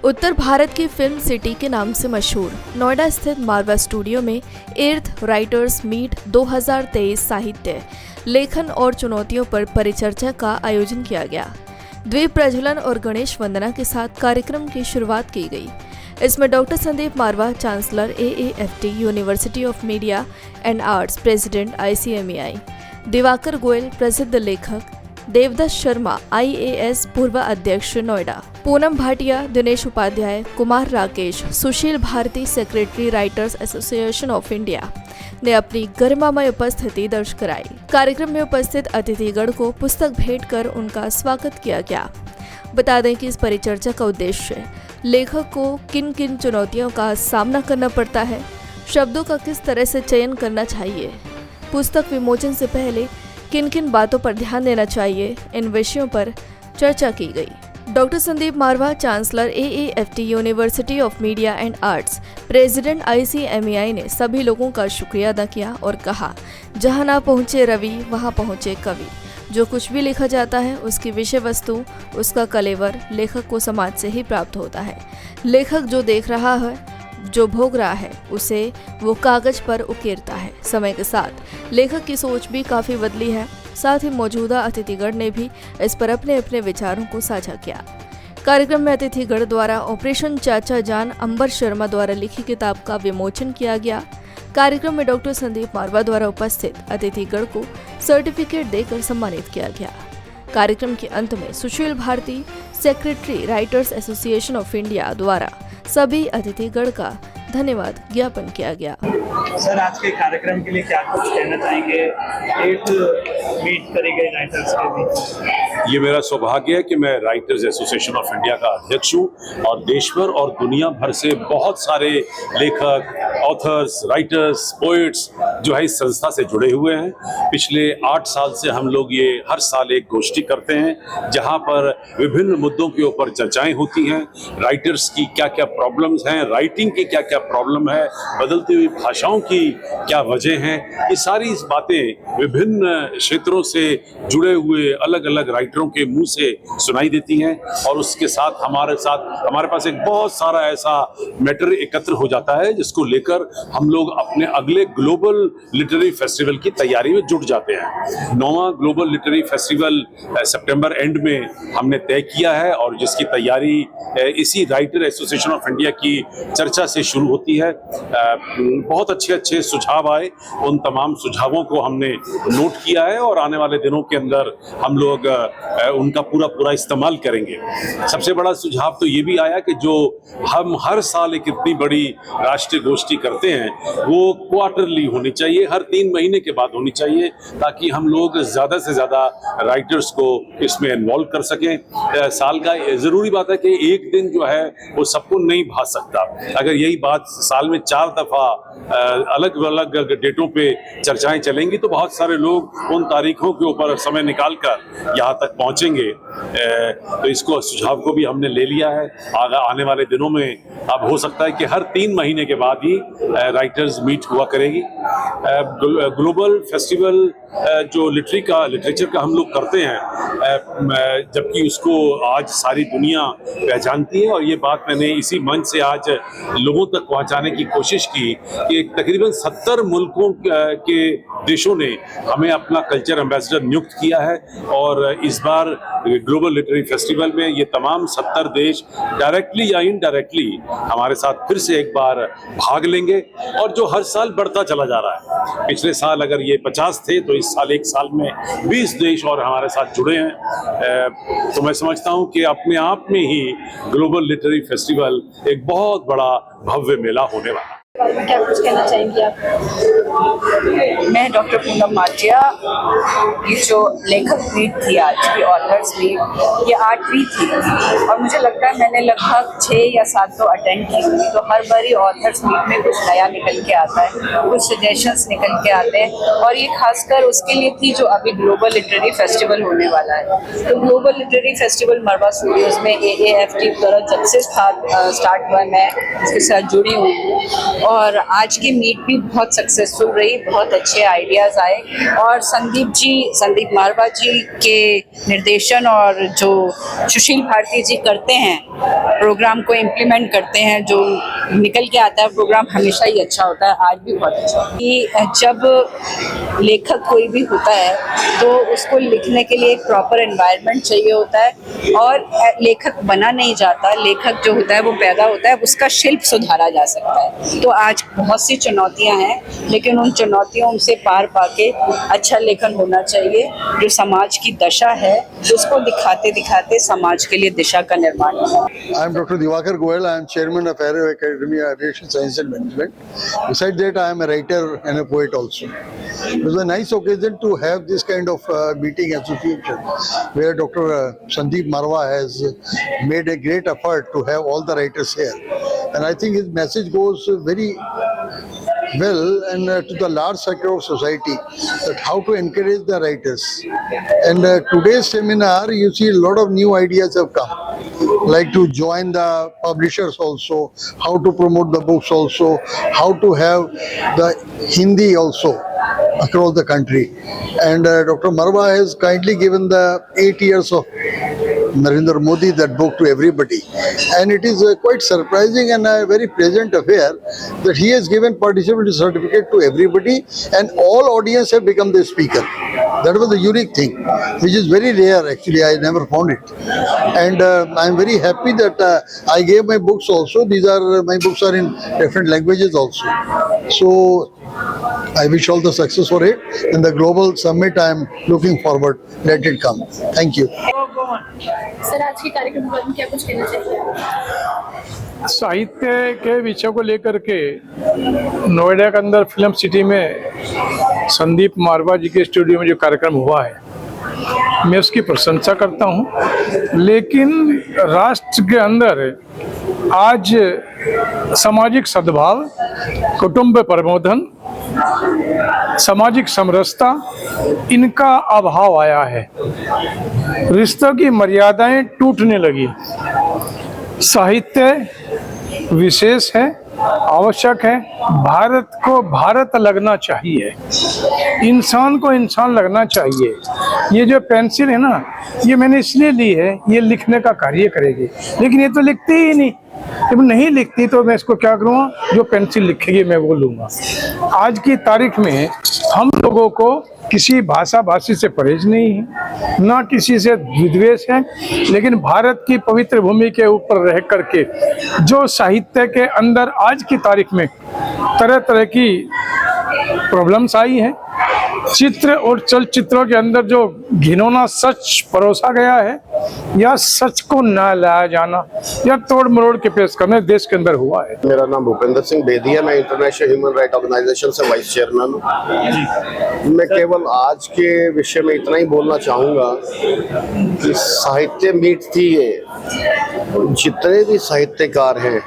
उत्तर भारत की film city के नाम से मशहूर नोएडा स्थित मारवा स्टूडियो में 8th राइटर्स मीट 2023 साहित्य, लेखन और चुनौतियों पर परिचर्चा का आयोजन किया गया। द्वीप प्रज्वलन और गणेश वंदना के साथ कार्यक्रम की शुरुआत की गई। इसमें doctor Sandeep Marwah, chancellor AAFT university of media and arts, president ICMEI, Diwakar Goyal, प्रसिद्ध लेखक, देवदत्त शर्मा IAS पूर्व अध्यक्ष Noida, Poonam Bhatia, Dinesh Upadhyay, Kumar Rakesh, Sushil Bharti, secretary writers association of India ने अपनी गरिमामय उपस्थिति दर्ज कराई। कार्यक्रम में उपस्थित अतिथिगण को पुस्तक भेंट कर उनका स्वागत किया गया। बता दें कि इस परिचर्चा का उद्देश्य लेखक को किन किन चुनौतियों का सामना करना पड़ता है, शब्दों का किस तरह से चयन करना चाहिए, पुस्तक विमोचन से पहले किन किन बातों पर ध्यान देना चाहिए, इन विषयों पर चर्चा की गई। Doctor Sandeep Marwah, chancellor AAFT university of media and arts, president ICMEI ने सभी लोगों का शुक्रिया अदा किया और कहा, जहां ना पहुंचे रवि वहां पहुंचे कवि। जो कुछ भी लिखा जाता है उसकी विषय वस्तु, उसका कलेवर लेखक को समाज से ही प्राप्त होता है। लेखक जो देख रहा है, जो भोग रहा है, उसे वो कागज पर उकेरता है। समय के साथ लेखक की सोच भी काफ़ी बदली है। साथ ही मौजूदा अतिथिगण ने भी इस पर अपने अपने विचारों को साझा किया। कार्यक्रम में अतिथिगण द्वारा ऑपरेशन चाचा जान अंबर शर्मा द्वारा लिखी किताब का विमोचन किया गया। कार्यक्रम में डॉक्टर संदीप मारवा द्वारा उपस्थित अतिथिगण को सर्टिफिकेट देकर सम्मानित किया गया। कार्यक्रम के अंत में Sushil Bharti, secretary writers association of India द्वारा सभी अतिथिगण का धन्यवाद ज्ञापन किया गया। सर, आज के कार्यक्रम के लिए क्या कुछ कहना चाहेंगे? 8 मीट करी गई राइटर्स के बीच। ये मेरा सौभाग्य है कि मैं राइटर्स एसोसिएशन ऑफ इंडिया का अध्यक्ष हूँ और देश भर और दुनिया भर से बहुत सारे लेखक, ऑथर्स, राइटर्स, पोइट्स जो है इस संस्था से जुड़े हुए हैं। पिछले 8 साल से हम लोग ये हर साल एक गोष्ठी करते हैं जहाँ पर विभिन्न मुद्दों के ऊपर चर्चाएं होती हैं। राइटर्स की क्या क्या प्रॉब्लम्स हैं, राइटिंग की क्या क्या प्रॉब्लम है, बदलती हुई भाषाओं की क्या वजह हैं, ये सारी बातें विभिन्न क्षेत्रों से जुड़े हुए अलग अलग राइटरों के मुंह से सुनाई देती हैं और उसके साथ हमारे पास एक बहुत सारा ऐसा मैटर एकत्र हो जाता है जिसको लेकर हम लोग अपने अगले ग्लोबल लिटरेरी फेस्टिवल की तैयारी में जुट जाते हैं। 9वां ग्लोबल लिटरेरी फेस्टिवल सितंबर एंड में हमने तय किया है और जिसकी तैयारी इसी राइटर एसोसिएशन ऑफ इंडिया की चर्चा से शुरू होती है। बहुत अच्छे सुझाव आए, उन तमाम सुझावों को हमने नोट किया है और आने वाले दिनों के अंदर हम लोग उनका पूरा इस्तेमाल करेंगे। सबसे बड़ा सुझाव तो ये भी आया कि जो हम हर साल एक इतनी बड़ी राष्ट्रीय गोष्ठी करते हैं वो क्वार्टरली होनी चाहिए, हर 3 महीने के बाद होनी चाहिए, ताकि हम लोग ज़्यादा से ज़्यादा राइटर्स को इसमें इन्वॉल्व कर सकें। साल का ज़रूरी बात है कि एक दिन जो है वो सबको नहीं भा सकता। अगर यही बात साल में 4 दफ़ा अलग अलग डेटों पे चर्चाएं चलेंगी तो बहुत सारे लोग उन तारीखों के ऊपर समय निकाल कर यहाँ तक पहुँचेंगे। तो इसको सुझाव को भी हमने ले लिया है। आने वाले दिनों में अब हो सकता है कि हर 3 महीने के बाद ही राइटर्स मीट हुआ करेगी। ग्लोबल फेस्टिवल जो लिटरेचर का हम लोग करते हैं, जबकि उसको आज सारी दुनिया पहचानती है और ये बात मैंने इसी मंच से आज लोगों तक पहुंचाने की कोशिश की कि तकरीबन 70 मुल्कों के देशों ने हमें अपना कल्चर एम्बेसडर नियुक्त किया है और इस बार ग्लोबल लिटरेरी फेस्टिवल में ये तमाम 70 देश डायरेक्टली या इनडायरेक्टली हमारे साथ फिर से एक बार भाग लेंगे और जो हर साल बढ़ता चला जा रहा है। पिछले साल अगर ये 50 थे तो इस साल एक साल में 20 देश और हमारे साथ जुड़े हैं। तो मैं समझता हूँ कि अपने आप में ही ग्लोबल लिटरेरी फेस्टिवल एक बहुत बड़ा भव्य मेला होने वाला है। क्या कुछ कहना चाहेंगी आप? मैं डॉक्टर पूनम भाटिया, ये जो लेखक मीट थी आज की ऑथर्स मीट, ये 8वीं थी और मुझे लगता है मैंने लगभग 6 या 7 तो अटेंड की हुई। तो हर बारी ऑथर्स मीट में कुछ नया निकल के आता है, कुछ सजेशंस निकल के आते हैं और ये खासकर उसके लिए थी जो अभी ग्लोबल लिटरेरी फेस्टिवल होने वाला है। तो ग्लोबल लिटरेरी फेस्टिवल मरवा स्टूडियोज में AAFT द्वारा जब से स्टार्ट हुआ, मैं इसके साथ जुड़ी हुई हूँ। और आज की मीट भी बहुत सक्सेसफुल रही, बहुत अच्छे आइडियाज़ आए और संदीप मारवा जी के निर्देशन और जो सुशील भारती जी करते हैं, प्रोग्राम को इम्प्लीमेंट करते हैं, जो निकल के आता है प्रोग्राम हमेशा ही अच्छा होता है, आज भी बहुत अच्छा है। कि जब लेखक कोई भी होता है तो उसको लिखने के लिए एक प्रॉपर एनवायरनमेंट चाहिए होता है और लेखक बना नहीं जाता, लेखक जो होता है वो पैदा होता है, उसका शिल्प सुधारा जा सकता है। तो आज बहुत सी चुनौतियां हैं, लेकिन उन चुनौतियों से पार पाके अच्छा लेखन होना चाहिए, जो समाज की दशा है उसको दिखाते दिखाते समाज के लिए दिशा का निर्माण होगा। I am Dr. Diwakar Goyal. I am chairman of Aero Academy of Aviation Science and Management. Besides that, I am a writer and a poet also. It was a nice occasion to have this kind of meeting association where Dr. Sandeep Marwa has made a great effort to have all the writers here. And I think his message goes very well and to the large sector of society that how to encourage the writers. And today's seminar, you see a lot of new ideas have come. Like to join the publishers also, how to promote the books also, how to have the Hindi also across the country. And Dr. Marwa has kindly given the 8 years of Narendra Modi that book to everybody, and it is quite surprising and a very pleasant affair that he has given participant certificate to everybody and all audience have become the speaker. That was a unique thing, which is very rare actually. I never found it, and I am very happy that I gave my books also. My books are in different languages also. So I wish all the success for it. In the global summit, I am looking forward. Let it come. Thank you. Sir, आज के कार्यक्रम के बारे में क्या कुछ कहना चाहिए? साहित्य के विषय को लेकर के नोएडा के अंदर फिल्म सिटी में संदीप मारवा जी के स्टूडियो में जो कार्यक्रम हुआ है, मैं उसकी प्रशंसा करता हूं। लेकिन राष्ट्र के अंदर आज सामाजिक सद्भाव, कुटुंब प्रबोधन, सामाजिक समरसता, इनका अभाव आया है। रिश्तों की मर्यादाएं टूटने लगी। साहित्य विशेष है, आवश्यक है। भारत को भारत लगना चाहिए, इंसान को इंसान लगना चाहिए। ये जो पेंसिल है ना, ये मैंने इसलिए ली है, ये लिखने का कार्य करेगी, लेकिन ये तो लिखती ही नहीं। जब नहीं लिखती तो मैं इसको क्या करूँगा? जो पेंसिल लिखेगी मैं वो लूँगा। आज की तारीख में हम लोगों को किसी भाषा भाषी से परहेज नहीं है, ना किसी से विद्वेष है, लेकिन भारत की पवित्र भूमि के ऊपर रह करके जो साहित्य के अंदर आज की तारीख में तरह तरह की प्रॉब्लम्स आई हैं, चित्र और चलचित्रों के अंदर जो घिनौना सच परोसा गया है, या सच को न लाया जाना या तोड़ मरोड़ के पेश करना देश के अंदर हुआ है। मेरा नाम भूपेंद्र सिंह बेदी है, मैं इंटरनेशनल ह्यूमन राइट ऑर्गेनाइजेशन से वाइस चेयरमैन हूँ। मैं केवल आज के विषय में इतना ही बोलना चाहूँगा कि साहित्य मीट थी ये। जितने भी साहित्यकार हैं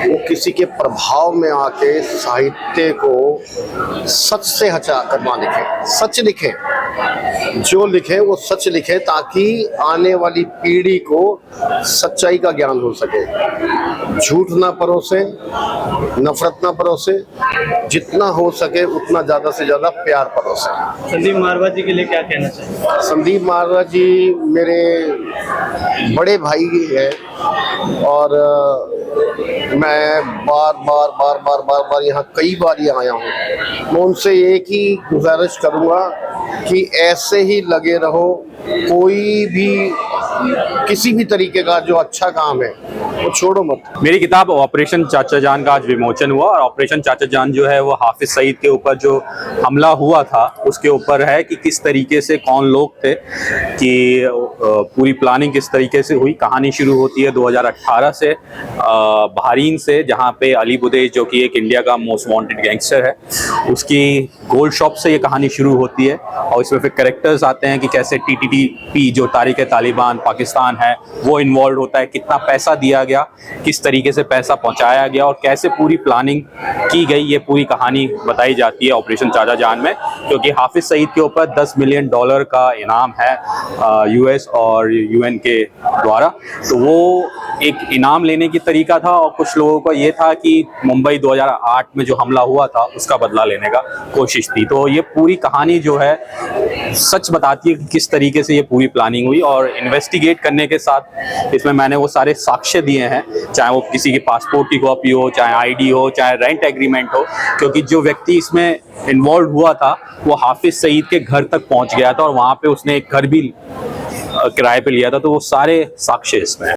वो किसी के प्रभाव में आके साहित्य को सच से हटा कर ना लिखें, सच लिखें। जो लिखें वो सच लिखें ताकि आने वाली पीढ़ी को सच्चाई का ज्ञान हो सके। झूठ ना परोसे, नफरत ना परोसे, जितना हो सके उतना ज़्यादा से ज़्यादा प्यार परोसे। संदीप मारवा जी के लिए क्या कहना चाहिए? संदीप मारवा जी मेरे बड़े भाई है और मैं बार यहाँ कई बार आया हूँ। मैं उनसे एक ही गुजारिश करूँगा कि ऐसे ही लगे रहो। कोई भी किसी भी तरीके का जो अच्छा काम है वो छोड़ो मत। मेरी किताब ऑपरेशन चाचा जान का आज विमोचन हुआ और ऑपरेशन चाचा जान जो है वो हाफिज सईद के ऊपर जो हमला हुआ था उसके ऊपर है कि किस तरीके से कौन लोग थे, कि पूरी प्लानिंग किस तरीके से हुई। कहानी शुरू होती है 2018 से बहरीन से, जहाँ पे अली बुदेश जो कि एक इंडिया का मोस्ट वांटेड गैंगस्टर है, उसकी गोल्ड शॉप से ये कहानी शुरू होती है और इसमें फिर कैरेक्टर्स आते हैं कि कैसे TTP जो तारीख तालिबान पाकिस्तान है वो इन्वॉल्व होता है, कितना पैसा दिया गया, किस तरीके से पैसा पहुंचाया गया और कैसे पूरी प्लानिंग की गई, ये पूरी कहानी बताई जाती है ऑपरेशन चाचा जान में। क्योंकि हाफिज सईद के ऊपर $10 मिलियन का इनाम है US और UN के द्वारा, तो वो एक इनाम लेने की तरीका था और कुछ लोगों का ये था कि मुंबई 2008 में जो हमला हुआ था उसका बदला लेने का कोशिश थी। तो ये पूरी कहानी जो है सच बताती है कि किस तरीके से ये पूरी प्लानिंग हुई, और इन्वेस्टिगेट करने के साथ इसमें मैंने वो सारे साक्ष्य दिए हैं, चाहे वो किसी के पासपोर्ट की कॉपी हो, चाहे ID हो, चाहे रेंट एग्रीमेंट हो, क्योंकि जो व्यक्ति इसमें इन्वॉल्व हुआ था वो हाफिज सईद के घर तक पहुंच गया था और वहाँ पे उसने एक घर भी किराए पे लिया था, तो वो सारे साक्ष्य इसमें हैं।